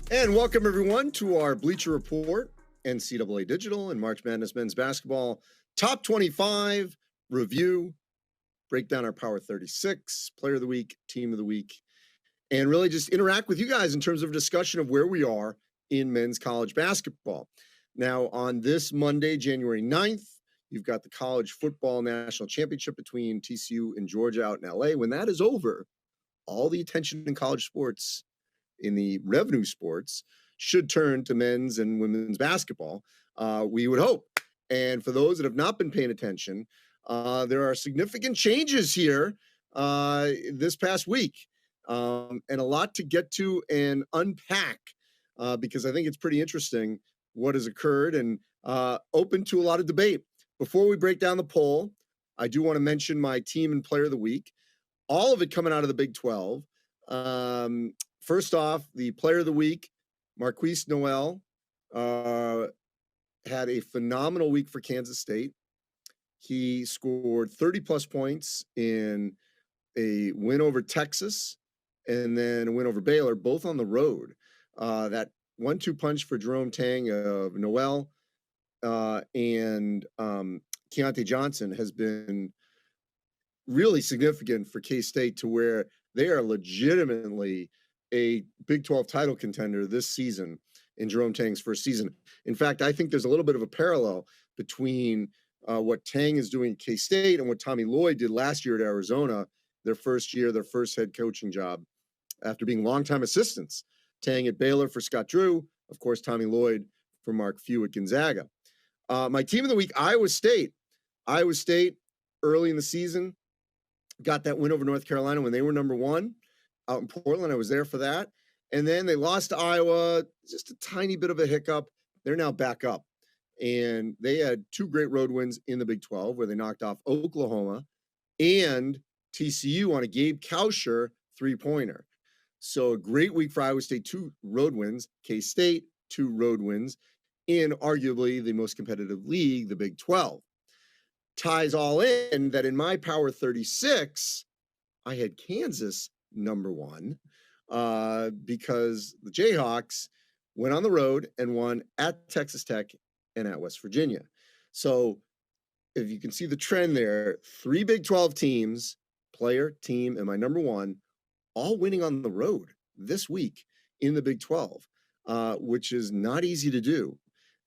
And welcome everyone to our Bleacher Report, NCAA Digital and March Madness Men's Basketball Top 25 review, break down our Power 36, Player of the Week, Team of the Week, and really just interact with you guys in terms of a discussion of where we are in men's college basketball. Now, on this Monday, January 9th, you've got the College Football National Championship between TCU and Georgia out in LA. When that is over, all the attention in college sports, in the revenue sports, should turn to men's and women's basketball, we would hope. And for those that have not been paying attention, there are significant changes here this past week, and a lot to get to and unpack, because I think it's pretty interesting what has occurred and open to a lot of debate. Before we break down the poll, I do want to mention my team and player of the week, all of it coming out of the Big 12. First off, the player of the week, Marquise Noel, had a phenomenal week for Kansas State. He scored 30-plus points in a win over Texas and then a win over Baylor, both on the road. That 1-2 punch for Jerome Tang of Noel and Keontae Johnson has been really significant for K-State, to where they are legitimately a Big 12 title contender this season in Jerome Tang's first season. In fact, I think there's a little bit of a parallel between what Tang is doing at K-State and what Tommy Lloyd did last year at Arizona, their first year, their first head coaching job, after being longtime assistants. Tang at Baylor for Scott Drew, of course, Tommy Lloyd for Mark Few at Gonzaga. My team of the week, Iowa State. Iowa State, early in the season, got that win over North Carolina when they were number one out in Portland. I was there for that. And then they lost to Iowa, just a tiny bit of a hiccup. They're now back up. And they had two great road wins in the Big 12, where they knocked off Oklahoma and TCU on a Gabe Kauscher three-pointer. So a great week for Iowa State, two road wins. K-State, two road wins in arguably the most competitive league, the Big 12. Ties all in that in my Power 36, I had Kansas number one, because the Jayhawks went on the road and won at Texas Tech and at West Virginia. So if you can see the trend there, three Big 12 teams, player, team, and my number one, all winning on the road this week in the Big 12, which is not easy to do.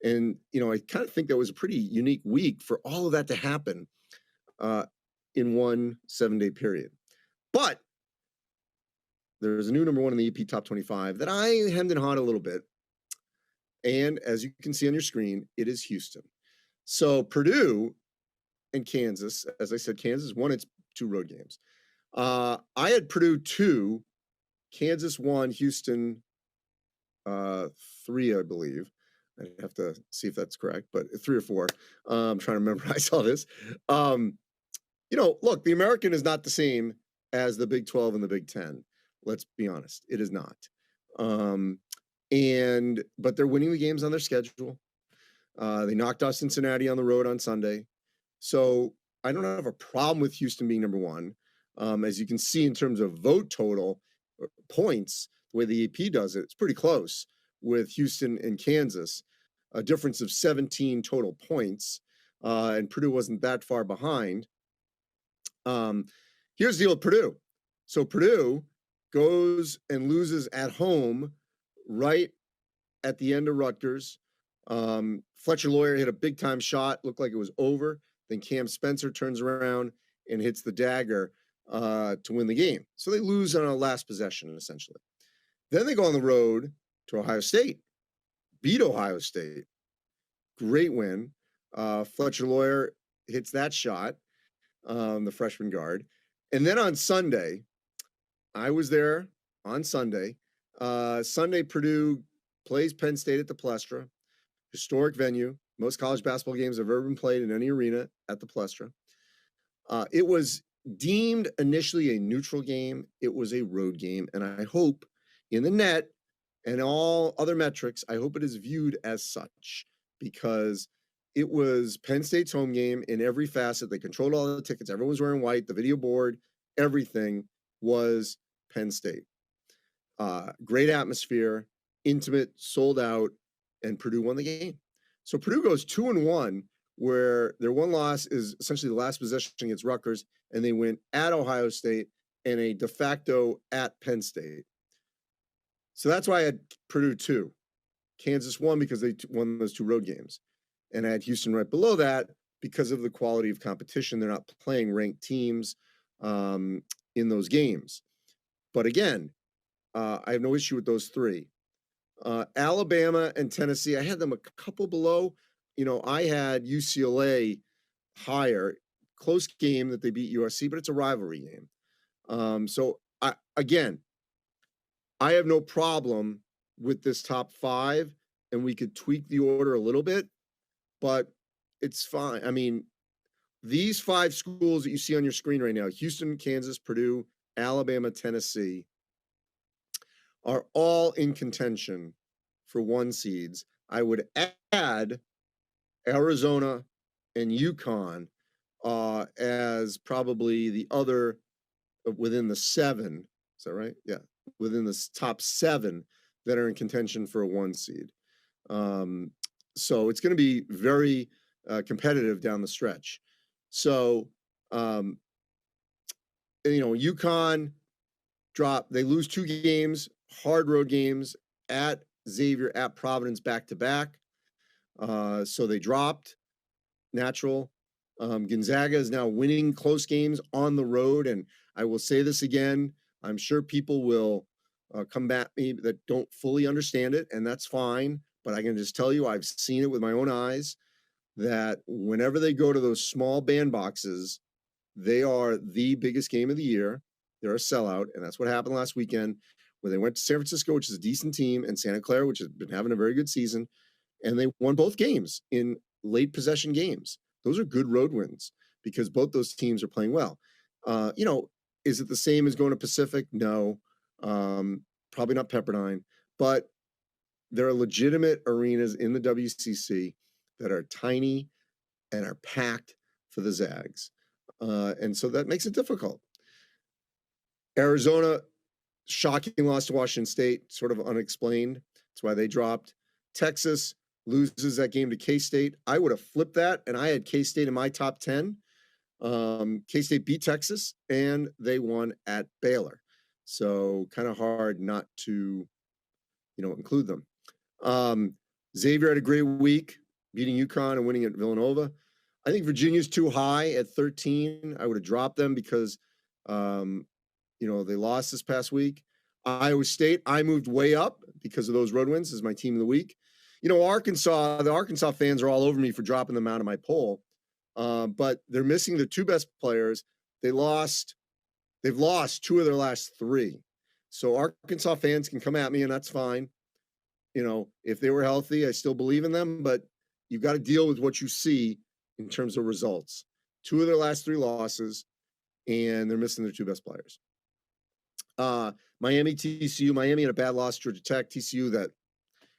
And, I kind of think that was a pretty unique week for all of that to happen in one 7-day period. But there's a new number one in the EP Top 25 that I hemmed and hawed a little bit. And as you can see on your screen, it is Houston. So Purdue and Kansas, as I said, Kansas won its two road games. I had Purdue 2, Kansas 1, Houston 3, I believe. I have to see if that's correct, but 3 or 4. I'm trying to remember. I saw this. Look, the American is not the same as the Big 12 and the Big 10. Let's be honest. It is not. But they're winning the games on their schedule. They knocked off Cincinnati on the road on Sunday. So I don't have a problem with Houston being number one. As you can see, in terms of vote total points, the way the AP does it, it's pretty close with Houston and Kansas, a difference of 17 total points. And Purdue wasn't that far behind. Here's the deal with Purdue. So Purdue goes and loses at home right at the end of Rutgers. Fletcher Lawyer hit a big-time shot, looked like it was over. Then Cam Spencer turns around and hits the dagger to win the game. So they lose on a last possession, essentially. Then they go on the road to Ohio State, beat Ohio State. Great win. Fletcher Lawyer hits that shot, the freshman guard. And then on Sunday, I was there on Sunday. Sunday, Purdue plays Penn State at the Plestra, historic venue. Most college basketball games have ever been played in any arena at the Plestra. It was deemed initially a neutral game. It was a road game. And I hope in the net and all other metrics, I hope it is viewed as such, because it was Penn State's home game in every facet. They controlled all the tickets. Everyone was wearing white. The video board, everything was Penn State. Great atmosphere. intimate, sold out, and Purdue won the game. So Purdue goes 2-1, where their one loss is essentially the last possession against Rutgers, and they win at Ohio State and a de facto at Penn State. So that's why I had Purdue 2. Kansas won because they won those 2 road games. And I had Houston right below that because of the quality of competition. They're not playing ranked teams in those games. But again, I have no issue with those 3. Alabama and Tennessee, I had them a couple below. I had UCLA higher. Close game that they beat USC, but it's a rivalry game. So I have no problem with this top 5, and we could tweak the order a little bit, but it's fine. I mean, these 5 schools that you see on your screen right now, Houston, Kansas, Purdue, Alabama, Tennessee, are all in contention for 1 seeds. I would add Arizona and UConn as probably the other within the 7. Is that right? Yeah, within the top 7 that are in contention for a 1 seed. So it's going to be very competitive down the stretch. So, UConn they lose 2 games, hard road games at Xavier, at Providence, back to back. So they dropped. Natural. Gonzaga is now winning close games on the road, and I will say this again. I'm sure people will come at me that don't fully understand it, and that's fine. But I can just tell you, I've seen it with my own eyes, that whenever they go to those small bandboxes, they are the biggest game of the year. They're a sellout, and that's what happened last weekend when they went to San Francisco, which is a decent team, and Santa Clara, which has been having a very good season, and they won both games in late possession games. Those are good road wins because both those teams are playing well. Is it the same as going to Pacific? No, probably not Pepperdine, but there are legitimate arenas in the WCC that are tiny and are packed for the Zags. And so that makes it difficult. Arizona, shocking loss to Washington State, sort of unexplained. That's why they dropped. Texas loses that game to K-State. I would have flipped that, and I had K-State in my top 10. K-State beat Texas, and they won at Baylor. So kind of hard not to, include them. Xavier had a great week, beating UConn and winning at Villanova. I think Virginia's too high at 13. I would have dropped them because, they lost this past week. Iowa State, I moved way up because of those road wins as my team of the week. Arkansas, the Arkansas fans are all over me for dropping them out of my poll, but they're missing their 2 best players. They've lost 2 of their last 3. So Arkansas fans can come at me, and that's fine. If they were healthy, I still believe in them, but you've got to deal with what you see in terms of results. 2 of their last 3 losses, and they're missing their 2 best players. Miami, TCU. Miami had a bad loss to Georgia Tech. TCU, that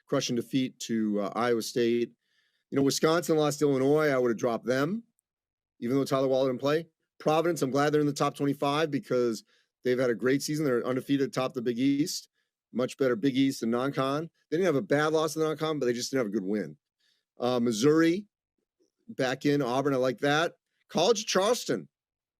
crushing defeat to Iowa State. Wisconsin lost to Illinois. I would have dropped them, even though Tyler Waller didn't play. Providence, I'm glad they're in the top 25 because they've had a great season. They're undefeated atop the Big East. Much better Big East than non-con. They didn't have a bad loss in the non-con, but they just didn't have a good win. Missouri, back in. Auburn, I like that. College of Charleston,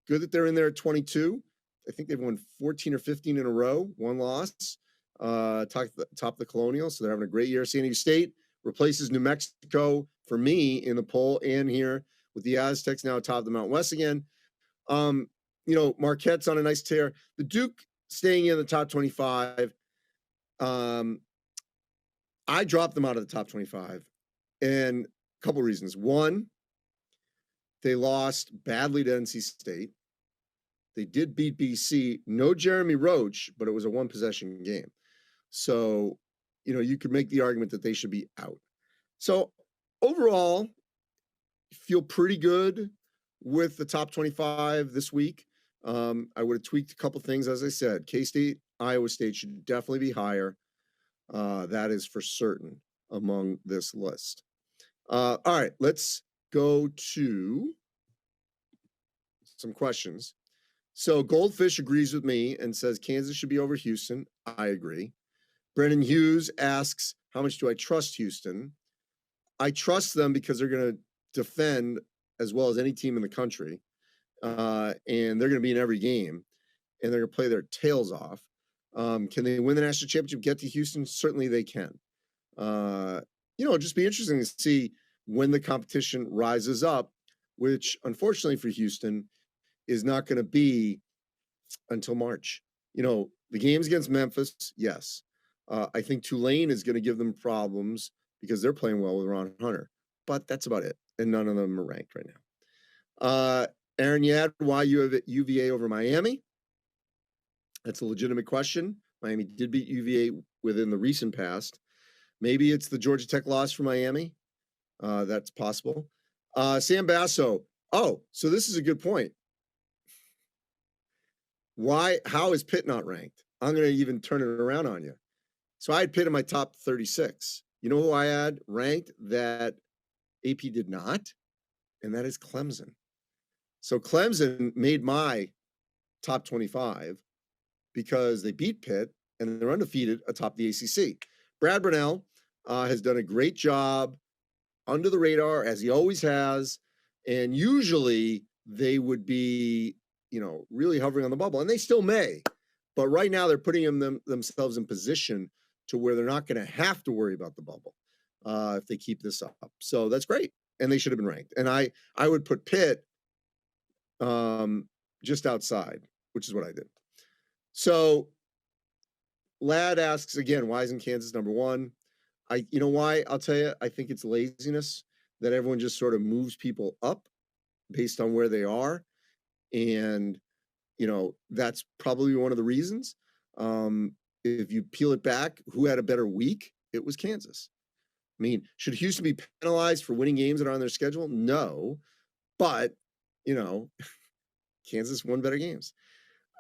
good that they're in there at 22. I think they've won 14 or 15 in a row, 1 loss. Top of the Colonial, so they're having a great year. San Diego State replaces New Mexico for me in the poll and here with the Aztecs now atop the Mountain West again. Marquette's on a nice tear. The Duke staying in the top 25. I dropped them out of the top 25, and a couple reasons. One, they lost badly to NC State. They did beat BC. No Jeremy Roach, but it was a 1-possession game. So, you could make the argument that they should be out. So, overall, feel pretty good with the top 25 this week. I would have tweaked a couple things, as I said. K-State, Iowa State should definitely be higher. That is for certain among this list. All right, let's go to some questions. So Goldfish agrees with me and says Kansas should be over Houston. I agree. Brennan Hughes asks, how much do I trust Houston? I trust them because they're going to defend as well as any team in the country. And they're going to be in every game, and they're going to play their tails off. Can they win the national championship, get to Houston? Certainly they can. It'll just be interesting to see when the competition rises up, which unfortunately for Houston is not going to be until March. The games against Memphis, yes. I think Tulane is going to give them problems because they're playing well with Ron Hunter, but that's about it. And none of them are ranked right now. Aaron Yad, why you have UVA over Miami? That's a legitimate question. Miami did beat UVA within the recent past. Maybe it's the Georgia Tech loss for Miami. That's possible. Sam Basso. Oh, so this is a good point. How is Pitt not ranked? I'm going to even turn it around on you. So I had Pitt in my top 36. You know who I had ranked that AP did not? And that is Clemson. So Clemson made my top 25 because they beat Pitt and they're undefeated atop the ACC. Brad Brunell has done a great job under the radar, as he always has. And usually they would be, really hovering on the bubble, and they still may. But right now they're putting themselves in position to where they're not going to have to worry about the bubble if they keep this up. So that's great. And they should have been ranked. And I would put Pitt just outside, which is what I did. So Ladd asks again, why isn't Kansas number one? You know why? I'll tell you, I think it's laziness that everyone just sort of moves people up based on where they are. And, that's probably one of the reasons. If you peel it back, who had a better week? It was Kansas. I mean, should Houston be penalized for winning games that are on their schedule? No. But, Kansas won better games.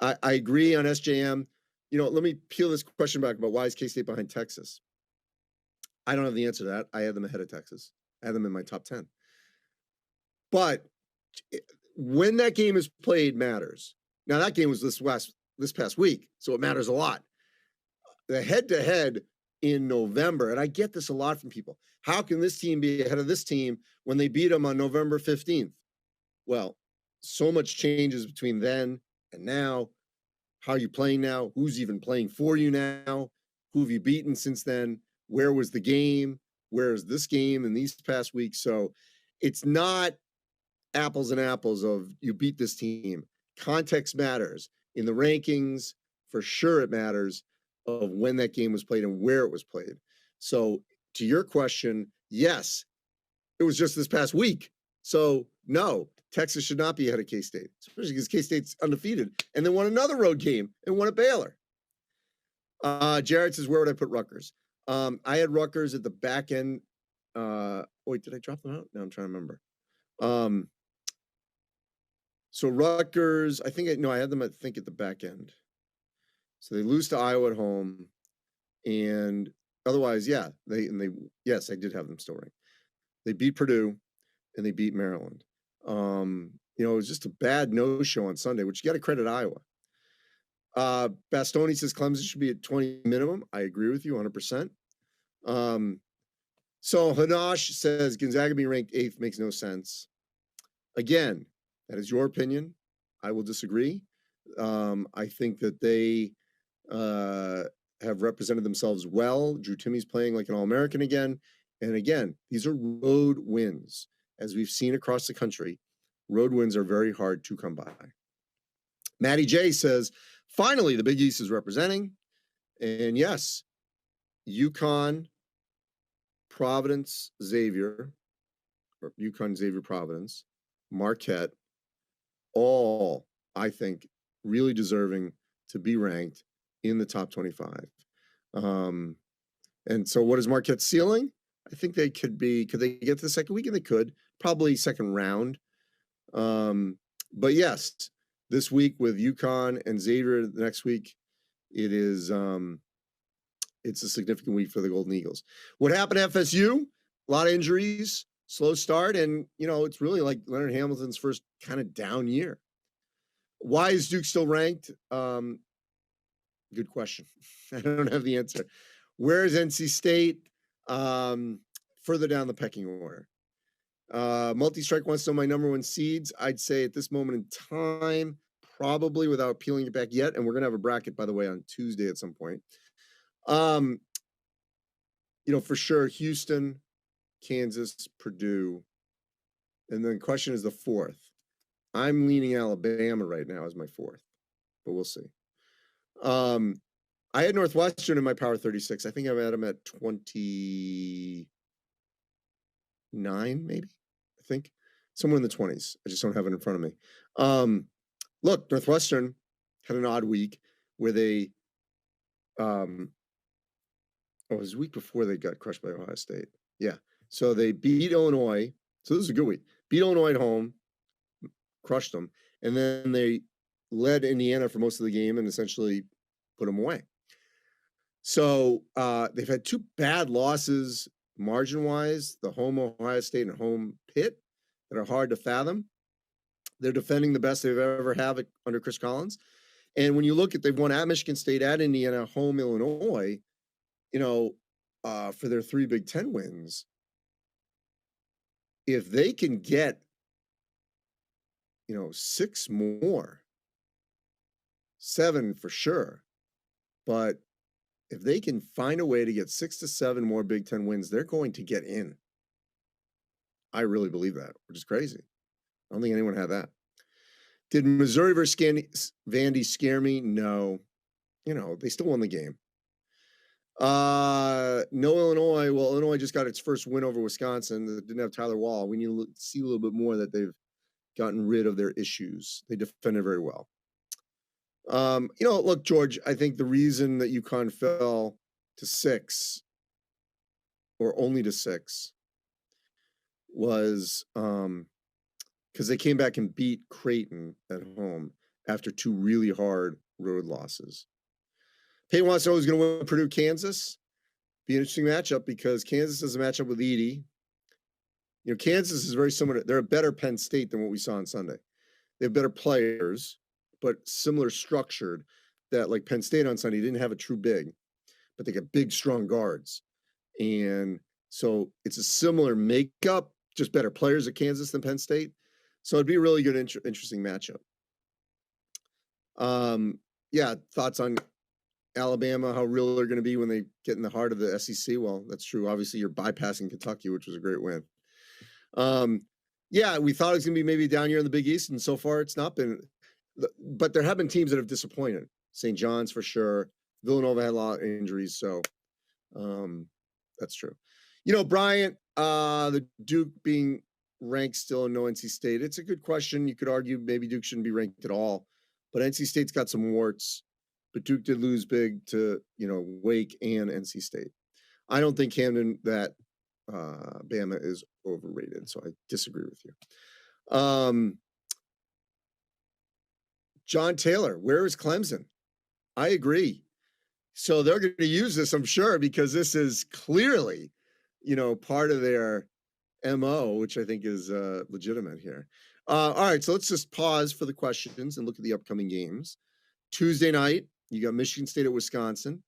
I agree on SJM. Let me peel this question back about why is K-State behind Texas? I don't have the answer to that. I had them ahead of Texas. I had them in my top 10. But when that game is played matters. Now, that game was this past week, so it matters a lot. The head-to-head in November, and I get this a lot from people. How can this team be ahead of this team when they beat them on November 15th? Well, so much changes between then and now. How are you playing now? Who's even playing for you now? Who have you beaten since then? Where was the game? Where is this game in these past weeks? So it's not apples and apples of you beat this team. Context matters. In the rankings, for sure it matters of when that game was played and where it was played. So to your question, yes, it was just this past week. So no, Texas should not be ahead of K-State, especially because K-State's undefeated and then won another road game and won at Baylor. Jared says, where would I put Rutgers? I had Rutgers at the back end. Wait, did I drop them out? No, I'm trying to remember. So Rutgers, I had them, at the back end. So they lose to Iowa at home. And otherwise, yeah, yes, I did have them still ranked. They beat Purdue and they beat Maryland. It was just a bad no-show on Sunday, which you got to credit Iowa. Bastoni says Clemson should be at 20 minimum. I agree with you 100%. So Hanash says Gonzaga being ranked 8th makes no sense. Again, that is your opinion. I will disagree. I think that they have represented themselves well. Drew Timmy's playing like an All-American again. And again, these are road wins. As we've seen across the country, road wins are very hard to come by. Matty J says, finally, the Big East is representing. And yes, UConn, Providence, Xavier, or UConn, Xavier, Providence, Marquette, all, I think, really deserving to be ranked in the top 25. And so what is Marquette's ceiling? I think they could they get to the second weekend? They could, probably second round. But yes, this week with UConn and Xavier the next week, it is it's a significant week for the Golden Eagles. What happened at FSU? A lot of injuries, slow start, and it's really like Leonard Hamilton's first kind of down year. Why is Duke still ranked? Good question. I don't have the answer. Where's NC State? Further down the pecking order. Multi-strike wants to know my number one seeds. I'd say at this moment in time, probably without peeling it back yet. And we're going to have a bracket, by the way, on Tuesday at some point. For sure, Houston, Kansas, Purdue. And then the question is the fourth. I'm leaning Alabama right now as my fourth, but we'll see. I had Northwestern in my Power 36. I think I've had them at 29, maybe. I think somewhere in the 20s. I just don't have it in front of me. Look, Northwestern had an odd week where they, it was a week before they got crushed by Ohio State. Yeah. So they beat Illinois. So this is a good week. Beat Illinois at home, crushed them, and then they led Indiana for most of the game and essentially put them away. So they've had two bad losses margin-wise, the home Ohio State and home Pitt, that are hard to fathom. They're defending the best they've ever had under Chris Collins. And when you look at, they've won at Michigan State, at Indiana, home Illinois, for their 3 Big Ten wins. If they can get, 6 more, 7 for sure, but if they can find a way to get 6 to 7 more Big Ten wins, they're going to get in. I really believe that, which is crazy. I don't think anyone had that. Did Missouri versus Vandy scare me? No. They still won the game. No Illinois. Well, Illinois just got its first win over Wisconsin. That didn't have Tyler Wall. We need to see a little bit more that they've gotten rid of their issues. They defended very well. Look, George, I think the reason that UConn fell to 6 or only to 6 was because they came back and beat Creighton at home after 2 really hard road losses. Payne wants to know who's going to win Purdue, Kansas. Be an interesting matchup because Kansas does a matchup with Edie. Kansas is very similar. They're a better Penn State than what we saw on Sunday. They have better players, but similar structured, that like Penn State on Sunday didn't have a true big, but they got big, strong guards. And so it's a similar makeup, just better players at Kansas than Penn State. So it'd be a really good, interesting matchup. Thoughts on Alabama, how real they're going to be when they get in the heart of the SEC? Well, that's true. Obviously, you're bypassing Kentucky, which was a great win. We thought it was going to be maybe down here in the Big East, and so far it's not been. But there have been teams that have disappointed. St. John's for sure. Villanova had a lot of injuries, so that's true. Bryant, the Duke being ranked still in no NC State. It's a good question. You could argue maybe Duke shouldn't be ranked at all, but NC State's got some warts. But Duke did lose big to, Wake and NC State. I don't think Camden, that Bama is overrated, so I disagree with you. John Taylor, where is Clemson? I agree. So they're going to use this, I'm sure, because this is clearly, part of their MO, which I think is legitimate here. All right, so let's just pause for the questions and look at the upcoming games. Tuesday night, you got Michigan State at Wisconsin.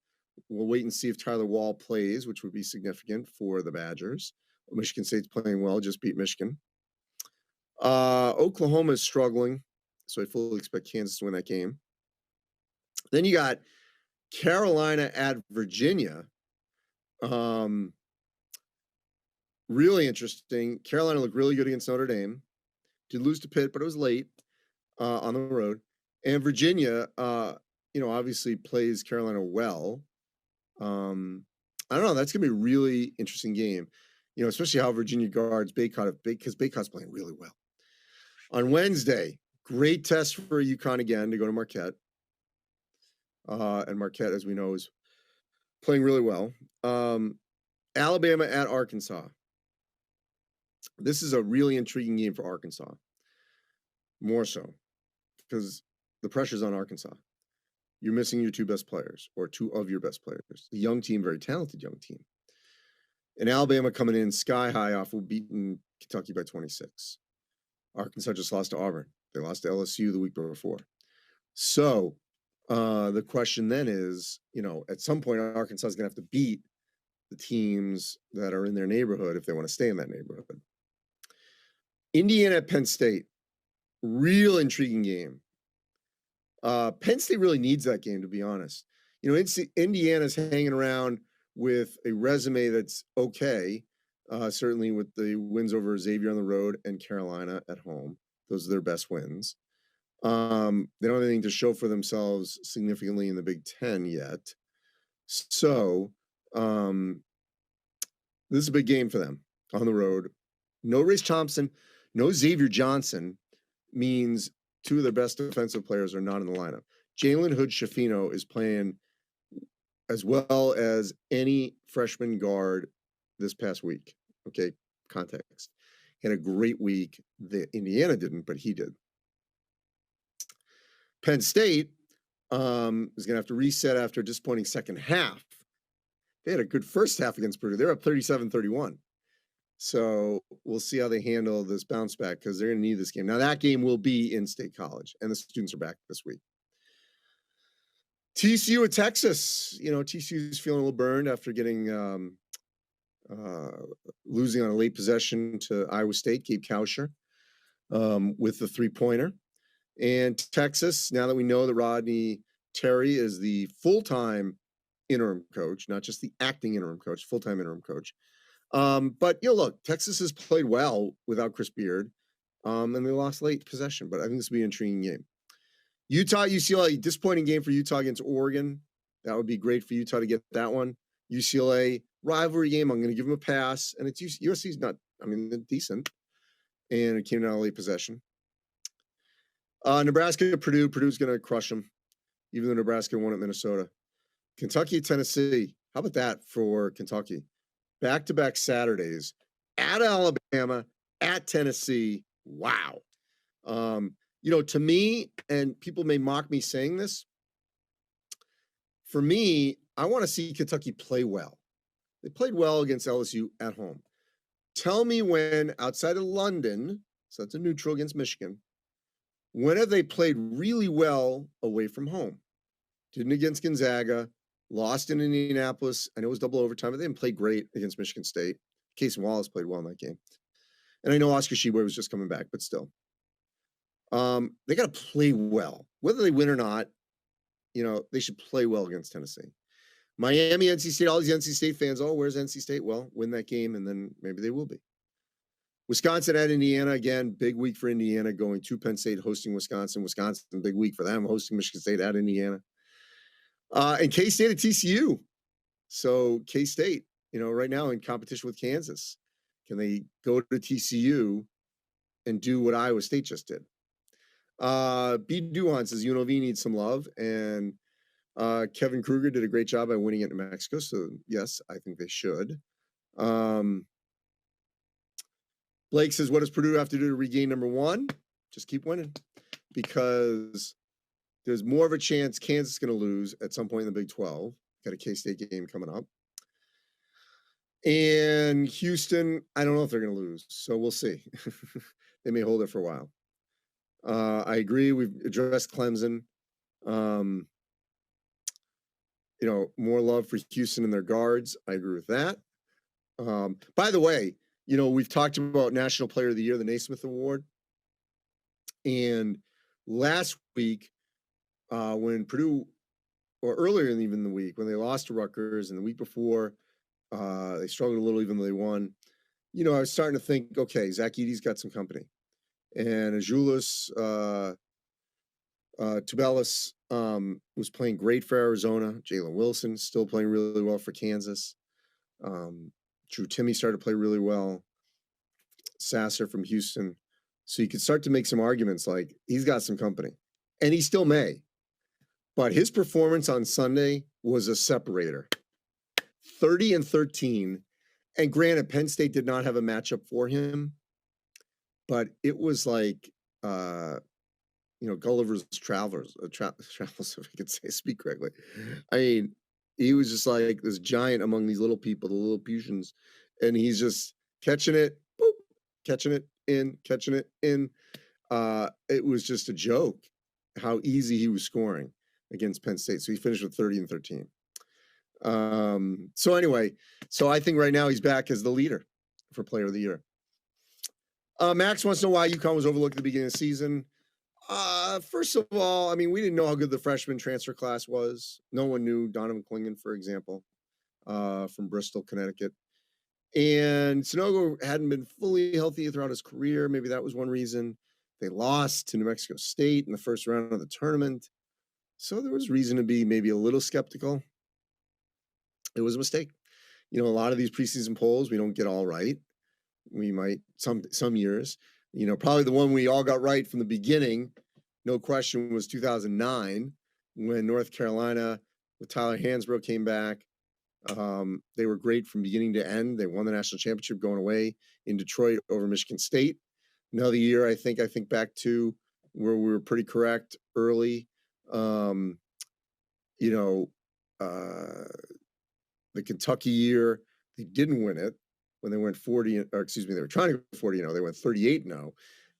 We'll wait and see if Tyler Wall plays, which would be significant for the Badgers. Michigan State's playing well, just beat Michigan. Oklahoma is struggling, so I fully expect Kansas to win that game. Then you got Carolina at Virginia. Really interesting. Carolina looked really good against Notre Dame. Did lose to Pitt, but it was late on the road. And Virginia, obviously plays Carolina well. I don't know. That's going to be a really interesting game, especially how Virginia guards Baycott, because Baycott's playing really well. On Wednesday, great test for UConn again to go to Marquette. And Marquette, as we know, is playing really well. Alabama at Arkansas. This is a really intriguing game for Arkansas. More so, because the pressure's on Arkansas. You're missing your 2 best players, or 2 of your best players. The young team, very talented young team. And Alabama coming in sky high off of beating Kentucky by 26. Arkansas just lost to Auburn. They lost to LSU the week before. So The question then is, at some point, Arkansas is going to have to beat the teams that are in their neighborhood if they want to stay in that neighborhood. Indiana at Penn State, real intriguing game. Penn State really needs that game, to be honest. Indiana's hanging around with a resume that's okay, certainly with the wins over Xavier on the road and Carolina at home. Those are their best wins. They don't have anything to show for themselves significantly in the Big Ten yet. So this is a big game for them on the road. No Race Thompson, no Xavier Johnson means two of their best defensive players are not in the lineup. Jalen Hood-Schifino is playing as well as any freshman guard this past week. Okay, context. He had a great week. The Indiana didn't, but he did. Penn State is going to have to reset after a disappointing second half. They had a good first half against Purdue. They're up 37-31. So we'll see how they handle this bounce back because they're going to need this game. Now, that game will be in State College, and the students are back this week. TCU at Texas. TCU is feeling a little burned after getting losing on a late possession to Iowa State, Gabe Kauscher, with the three-pointer. And Texas, now that we know that Rodney Terry is the full-time interim coach, not just the acting interim coach, full-time interim coach. But look, Texas has played well without Chris Beard, and they lost late possession. But I think this will be an intriguing game. Utah, UCLA, disappointing game for Utah against Oregon. That would be great for Utah to get that one. UCLA, rivalry game. I'm going to give them a pass. And it's USC's not, they're decent. And it came down to late possession. Nebraska, Purdue. Purdue's going to crush them, even though Nebraska won at Minnesota. Kentucky, Tennessee. How about that for Kentucky? Back-to-back Saturdays at Alabama, at Tennessee. Wow. To me, and people may mock me saying this, for me, I want to see Kentucky play well. They played well against LSU at home. Tell me when, outside of London, so that's a neutral against Michigan, when have they played really well away from home? Didn't against Gonzaga, lost in Indianapolis. I know it was double overtime, but they didn't play great against Michigan State. Casey Wallace played well in that game. And I know Oscar Tshiebwe was just coming back, but still. They got to play well. Whether they win or not, they should play well against Tennessee. Miami, NC State, all these NC State fans, where's NC State? Well, win that game, and then maybe they will be. Wisconsin at Indiana, again, big week for Indiana, going to Penn State, hosting Wisconsin. Wisconsin, big week for them, hosting Michigan State at Indiana. And K-State at TCU. So K-State, right now in competition with Kansas. Can they go to TCU and do what Iowa State just did? B. Duhan says UNLV needs some love, and Kevin Kruger did a great job by winning it in Mexico. So yes, I think they should. Blake says, what does Purdue have to do to regain number one? Just keep winning, because there's more of a chance Kansas is going to lose at some point in the Big 12. Got a K-State game coming up. And Houston, I don't know if they're going to lose, so we'll see. They may hold it for a while. I agree. We've addressed Clemson. More love for Houston and their guards. I agree with that. By the way, we've talked about National Player of the Year, the Naismith Award. And last week, when Purdue, or earlier even the week, when they lost to Rutgers, and the week before, they struggled a little even though they won, I was starting to think, okay, Zach Edey's got some company. And Azuolas Tubelis was playing great for Arizona. Jalen Wilson still playing really well for Kansas. Drew Timme started to play really well. Sasser from Houston. So you could start to make some arguments like he's got some company. And he still may. But his performance on Sunday was a separator. 30-13. And granted, Penn State did not have a matchup for him. But it was like, Gulliver's Travels, if I could speak correctly. I mean, he was just like this giant among these little people, the Lilliputians, and he's just catching it, boop, catching it in, catching it in. It was just a joke how easy he was scoring. against Penn State. So he finished with 30 and 13. So anyway, so I think right now he's back as the leader for Player of the Year. Max wants to know why UConn was overlooked at the beginning of the season. First of all, I mean, we didn't know how good the freshman transfer class was. No one knew Donovan Clingan, for example, from Bristol, Connecticut. And Sonogo hadn't been fully healthy throughout his career. Maybe that was one reason. They lost to New Mexico State in the first round of the tournament. So there was reason to be maybe a little skeptical. It was a mistake. You know, a lot of these preseason polls, we don't get all right. We might, some years, you know, probably the one we all got right from the beginning, no question, was 2009 when North Carolina with Tyler Hansbrough came back. They were great from beginning to end. They won the national championship going away in Detroit over Michigan State. Another year, I think back to where we were pretty correct early. You know, the Kentucky year, they didn't win it when they went 40, or excuse me, they were trying to go 40, they went 38-0,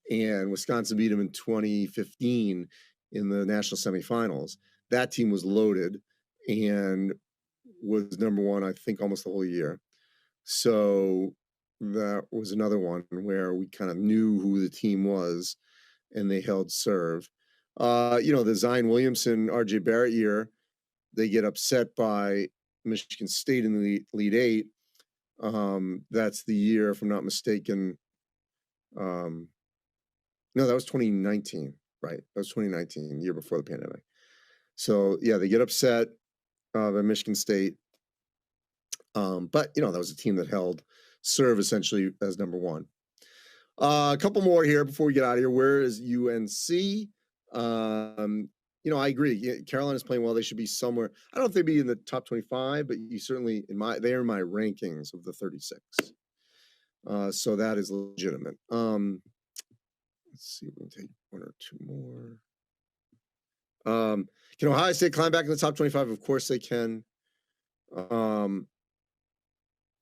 and Wisconsin beat them in 2015 in the national semifinals. That team was loaded and was number one, I think, almost the whole year. So that was another one where we kind of knew who the team was, and they held serve. You know, the Zion Williamson, RJ Barrett year, they get upset by Michigan State in the Elite Eight. That's the year, if I'm not mistaken. No, that was 2019, right? That was 2019, the year before the pandemic. So yeah, they get upset by Michigan State. But you know, that was a team that held serve essentially as number one. A couple more here before we get out of here. Where is UNC? You know, I agree. Carolina's playing well. They should be somewhere. I don't know if they'd be in the top 25, but you certainly they're in my rankings of the 36. So that is legitimate. Let's see, we can take one or two more. Can Ohio State climb back in the top 25? Of course they can.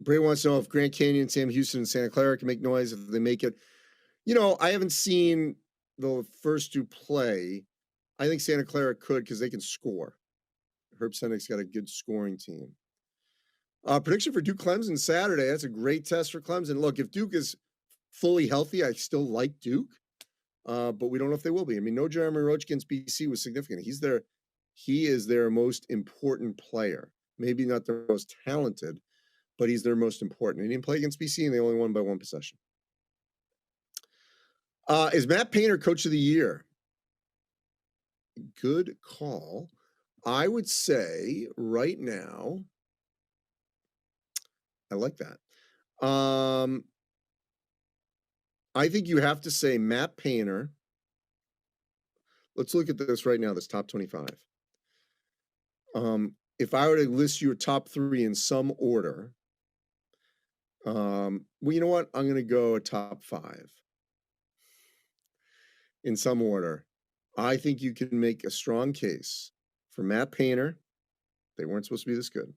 Bray wants to know if Grand Canyon, Sam Houston, and Santa Clara can make noise if they make it. You know, I haven't seen the first two play. I think Santa Clara could because they can score. Herb Sendik's got a good scoring team. Prediction for Duke Clemson Saturday. That's a great test for Clemson. Look, if Duke is fully healthy, I still like Duke, but we don't know if they will be. I mean, no Jeremy Roach against BC was significant. He is their most important player. Maybe not their most talented, but he's their most important. He didn't play against BC, and they only won by one possession. Is Matt Painter Coach of the Year? Good call. I would say right now, I like that. I think you have to say Matt Painter. Let's look at this right now, this top 25. If I were to list your top three in some order, well, you know what? I'm going to go a top five in some order. I think you can make a strong case for Matt Painter. They weren't supposed to be this good.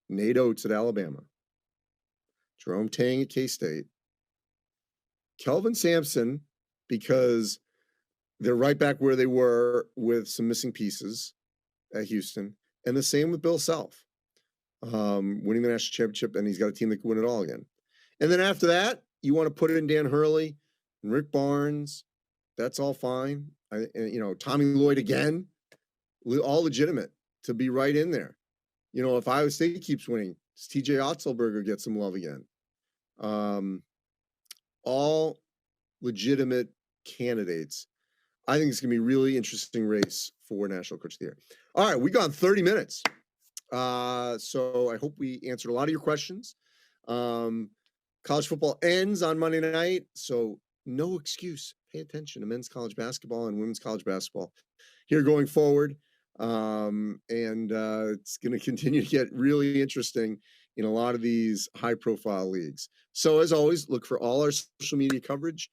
Nate Oates at Alabama. Jerome Tang at K-State. Kelvin Sampson, because they're right back where they were with some missing pieces at Houston. And the same with Bill Self, winning the national championship, and he's got a team that can win it all again. And then after that, you want to put it in Dan Hurley and Rick Barnes. That's all fine. You know, Tommy Lloyd again, all legitimate to be right in there. You know, if Iowa State keeps winning, does TJ Otzelberger get some love again? All legitimate candidates. I think it's going to be a really interesting race for National Coach of the Year. All right, we got 30 minutes. So I hope we answered a lot of your questions. College football ends on Monday night, so no excuse. Pay attention to men's college basketball and women's college basketball here going forward. It's going to continue to get really interesting in a lot of these high-profile leagues. So as always, look for all our social media coverage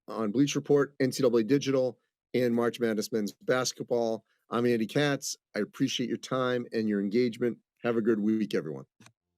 on Bleach Report, NCAA Digital, and March Madness Men's Basketball. I'm Andy Katz. I appreciate your time and your engagement. Have a good week, everyone.